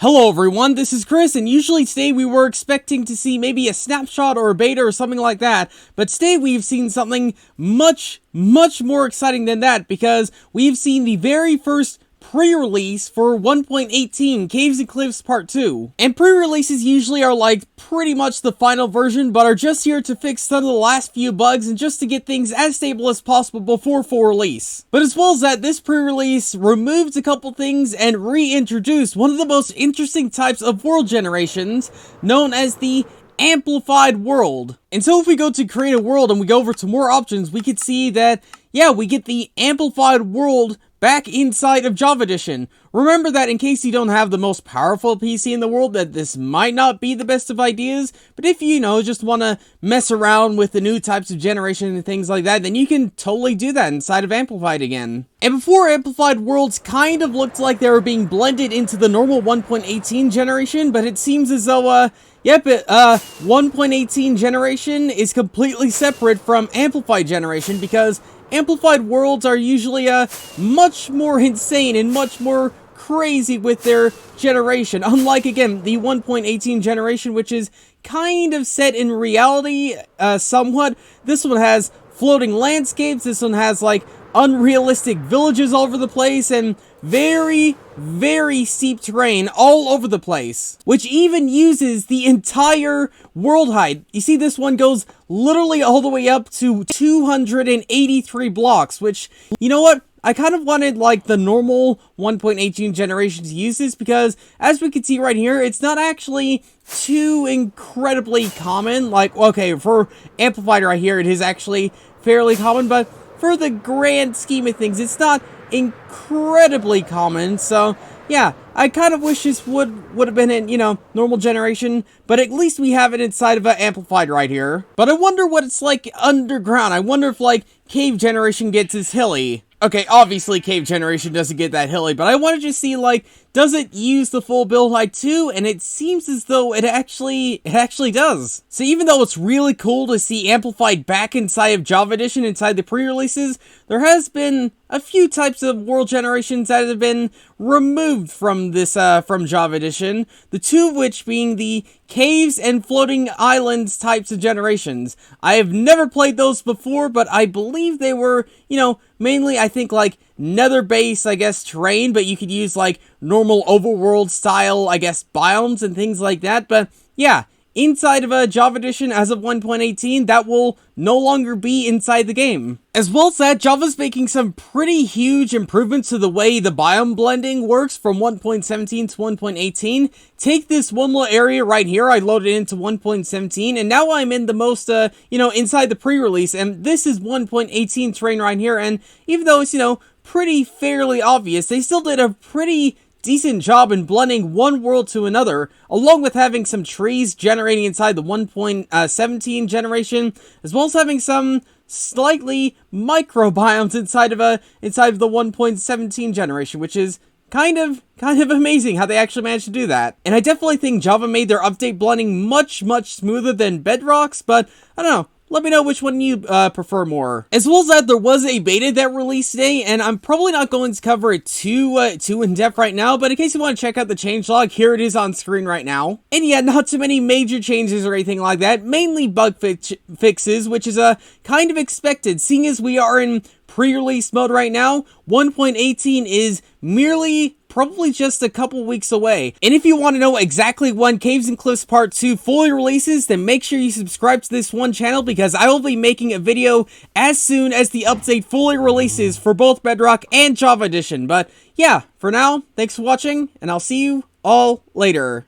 Hello everyone, this is Chris, and usually today we were expecting to see maybe a snapshot or a beta or something like that, but today we've seen something much more exciting than that, because we've seen the very first pre-release for 1.18 Caves and Cliffs Part 2. And pre-releases usually are like pretty much the final version, but are just here to fix some of the last few bugs and just to get things as stable as possible before full release. But as well as that, this pre-release removed a couple things and reintroduced one of the most interesting types of world generations, known as the amplified world. And so if we go to create a world and we go over to more options, we could see that, yeah, we get the amplified world back inside of Java Edition. Remember that in case you don't have the most powerful PC in the world, that this might not be the best of ideas, but if you know, just want to mess around with the new types of generation and things like that, then you can totally do that inside of Amplified again. And before, Amplified worlds kind of looked like they were being blended into the normal 1.18 generation, but it seems as though, 1.18 generation is completely separate from Amplified generation, because Amplified worlds are usually much more insane and much more crazy with their generation. Unlike, again, the 1.18 generation, which is kind of set in reality somewhat. This one has floating landscapes. This one has, like, unrealistic villages all over the place and very steep terrain all over the place, which even uses the entire world height. You see, this one goes literally all the way up to 283 blocks, which, you know what? I kind of wanted, like, the normal 1.18 generation to use this, because as we can see right here, it's not actually too incredibly common. Like, okay, for Amplified right here, it is actually fairly common, but for the grand scheme of things, it's not incredibly common. So yeah, I kind of wish this would have been in, you know, normal generation, but at least we have it inside of Amplified right here. But I wonder what it's like underground. I wonder if, like, Cave generation gets as hilly. Okay, obviously Cave generation doesn't get that hilly, but I wanted to see, like, does it use the full build height too? And it seems as though it actually does. So even though it's really cool to see Amplified back inside of Java Edition, inside the pre-releases, there has been a few types of world generations that have been removed from this, from Java Edition. The two of which being the caves and floating islands types of generations. I have never played those before, but I believe they were, you know, mainly, I think, like, nether base, I guess, terrain, but you could use, like, normal overworld style, I guess, biomes and things like that. But yeah, inside of a Java Edition as of 1.18, that will no longer be inside the game. As well as that, Java's making some pretty huge improvements to the way the biome blending works from 1.17 to 1.18. Take this one little area right here, I loaded it into 1.17, and now I'm in the most, you know, inside the pre-release, and this is 1.18 terrain right here, and even though it's, you know, pretty fairly obvious, they still did a pretty decent job in blending one world to another, along with having some trees generating inside the 1.17 generation, as well as having some slightly microbiomes inside of the 1.17 generation, which is kind of amazing how they actually managed to do that. And I definitely think Java made their update blending much smoother than Bedrock's, but I don't know. Let me know which one you prefer more. As well as that, there was a beta that released today, and I'm probably not going to cover it too in-depth right now, but in case you want to check out the changelog, here it is on screen right now. And yeah, not too many major changes or anything like that, mainly bug fixes, which is kind of expected, seeing as we are in pre-release mode right now. 1.18 is merely probably just a couple weeks away. And if you want to know exactly when Caves and Cliffs Part 2 fully releases, then make sure you subscribe to this one channel, because I will be making a video as soon as the update fully releases for both Bedrock and Java Edition. But yeah, for now, thanks for watching, and I'll see you all later.